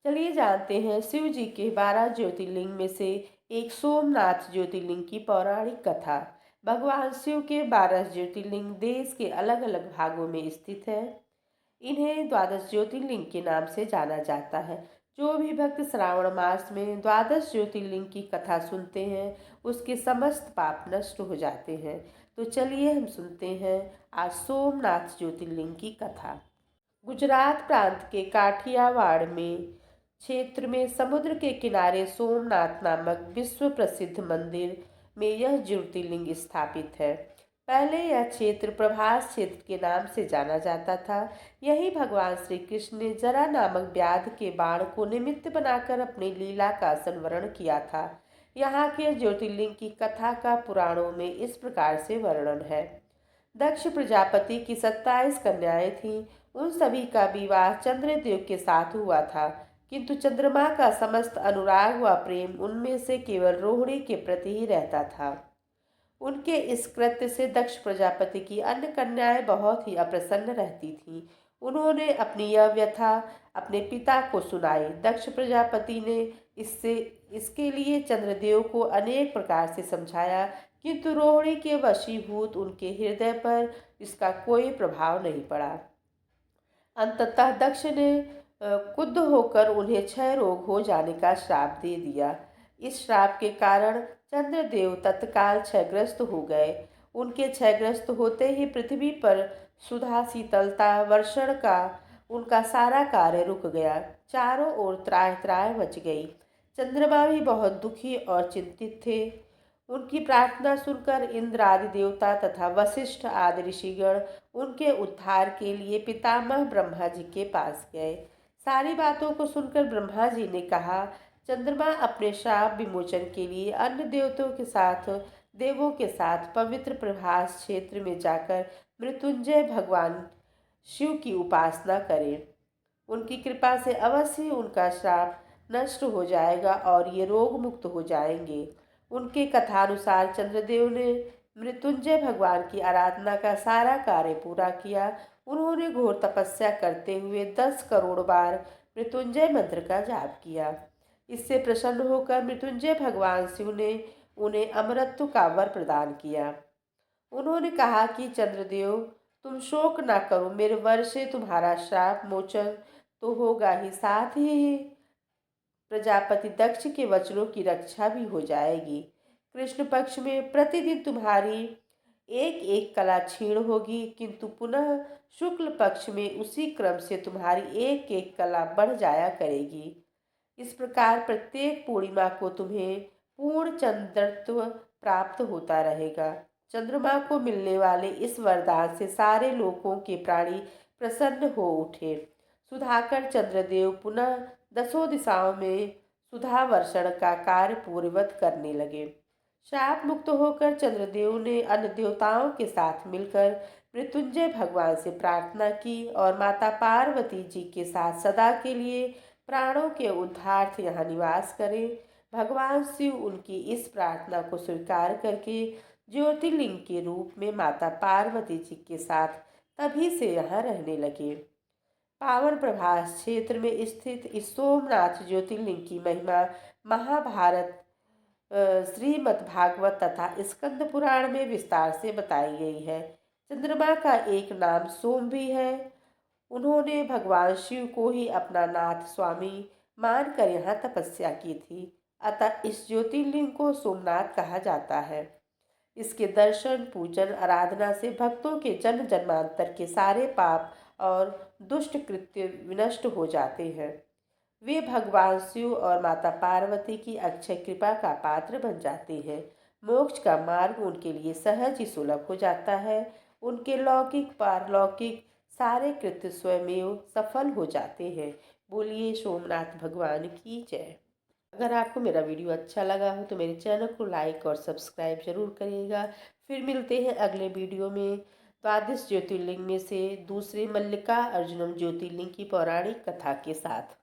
चलिए जानते हैं शिव जी के 12 ज्योतिर्लिंग में से एक सोमनाथ ज्योतिर्लिंग की पौराणिक कथा। भगवान शिव के 12 ज्योतिर्लिंग देश के अलग अलग भागों में स्थित है। इन्हें द्वादश ज्योतिर्लिंग के नाम से जाना जाता है। जो भी भक्त श्रावण मास में द्वादश ज्योतिर्लिंग की कथा सुनते हैं उसके समस्त पाप नष्ट हो जाते हैं। तो चलिए हम सुनते हैं आज सोमनाथ ज्योतिर्लिंग की कथा। गुजरात प्रांत के काठियावाड़ में क्षेत्र में समुद्र के किनारे सोमनाथ नामक विश्व प्रसिद्ध मंदिर में यह ज्योतिर्लिंग स्थापित है। पहले यह क्षेत्र प्रभास क्षेत्र के नाम से जाना जाता था। यही भगवान श्री कृष्ण ने जरा नामक व्याध के बाण को निमित्त बनाकर अपनी लीला का संवरण किया था। यहाँ के ज्योतिर्लिंग की कथा का पुराणों में इस प्रकार से वर्णन है। दक्ष प्रजापति की 27 कन्याएं थीं। उन सभी का विवाह चंद्रदेव के साथ हुआ था, किंतु चंद्रमा का समस्त अनुराग व प्रेम उनमें से केवल रोहिणी के प्रति ही रहता था। उनके इस कृत्य से दक्ष प्रजापति की अन्य कन्याएं बहुत ही अप्रसन्न रहती थीं। उन्होंने अपनी यह व्यथा अपने पिता को सुनाई। दक्ष प्रजापति ने इससे इसके लिए चंद्रदेव को अनेक प्रकार से समझाया, किंतु रोहिणी के वशीभूत उनके हृदय पर इसका कोई प्रभाव नहीं पड़ा। अंततः दक्ष ने क्रुद्ध होकर उन्हें क्षय रोग हो जाने का श्राप दे दिया। इस श्राप के कारण चंद्रदेव तत्काल क्षयग्रस्त हो गए। उनके क्षयग्रस्त होते ही पृथ्वी पर सुधा शीतलता वर्षण का उनका सारा कार्य रुक गया। चारों ओर त्राह त्राह मच गई। चंद्रमा भी बहुत दुखी और चिंतित थे। उनकी प्रार्थना सुनकर इंद्र आदि देवता तथा वशिष्ठ आदि ऋषिगण उनके उद्धार के लिए पितामह ब्रह्मा जी के पास गए। सारी बातों को सुनकर ब्रह्मा जी ने कहा, चंद्रमा अपने श्राप विमोचन के लिए अन्य देवों के साथ पवित्र प्रभास क्षेत्र में जाकर मृत्युंजय भगवान शिव की उपासना करें। उनकी कृपा से अवश्य उनका श्राप नष्ट हो जाएगा और ये रोग मुक्त हो जाएंगे। उनके कथानुसार चंद्रदेव ने मृत्युंजय भगवान की आराधना का सारा कार्य पूरा किया। उन्होंने घोर तपस्या करते हुए 10 करोड़ बार मृत्युंजय मंत्र का जाप किया। इससे प्रसन्न होकर मृत्युंजय भगवान शिव ने उन्हें अमरत्व का वर प्रदान किया। उन्होंने कहा कि चंद्रदेव, तुम शोक ना करो, मेरे वर से तुम्हारा श्राप मोचन तो होगा ही, साथ ही प्रजापति दक्ष के वचनों की रक्षा भी हो जाएगी। कृष्ण पक्ष में प्रतिदिन तुम्हारी एक एक कला क्षीण होगी, किंतु पुनः शुक्ल पक्ष में उसी क्रम से तुम्हारी एक एक कला बढ़ जाया करेगी। इस प्रकार प्रत्येक पूर्णिमा को तुम्हें पूर्ण चंद्रत्व प्राप्त होता रहेगा। चंद्रमा को मिलने वाले इस वरदान से सारे लोकों के प्राणी प्रसन्न हो उठे। सुधाकर चंद्रदेव पुनः 10 दिशाओं में सुधा वर्षण का कार्य पूर्ववत करने लगे। शाप मुक्त होकर चंद्रदेव ने अन्य देवताओं के साथ मिलकर मृत्युंजय भगवान से प्रार्थना की और माता पार्वती जी के साथ सदा के लिए प्राणों के उद्धार्थ यहाँ निवास करें। भगवान शिव उनकी इस प्रार्थना को स्वीकार करके ज्योतिर्लिंग के रूप में माता पार्वती जी के साथ तभी से यहाँ रहने लगे। पावन प्रभास क्षेत्र में स्थित इस सोमनाथ ज्योतिर्लिंग की महिमा महाभारत, श्रीमद् भागवत तथा स्कंद पुराण में विस्तार से बताई गई है। चंद्रमा का एक नाम सोम भी है। उन्होंने भगवान शिव को ही अपना नाथ स्वामी मानकर यहाँ तपस्या की थी, अतः इस ज्योतिर्लिंग को सोमनाथ कहा जाता है। इसके दर्शन पूजन आराधना से भक्तों के जन्म जन्मांतर के सारे पाप और दुष्ट कृत्य विनष्ट हो जाते हैं। वे भगवान शिव और माता पार्वती की अक्षय कृपा का पात्र बन जाते हैं। मोक्ष का मार्ग उनके लिए सहज ही सुलभ हो जाता है। उनके लौकिक पारलौकिक सारे कृत्य स्वयमेव सफल हो जाते हैं। बोलिए सोमनाथ भगवान की जय। अगर आपको मेरा वीडियो अच्छा लगा हो तो मेरे चैनल को लाइक और सब्सक्राइब जरूर करिएगा। फिर मिलते हैं अगले वीडियो में द्वादश ज्योतिर्लिंग में से दूसरे मल्लिका अर्जुनम ज्योतिर्लिंग की पौराणिक कथा के साथ।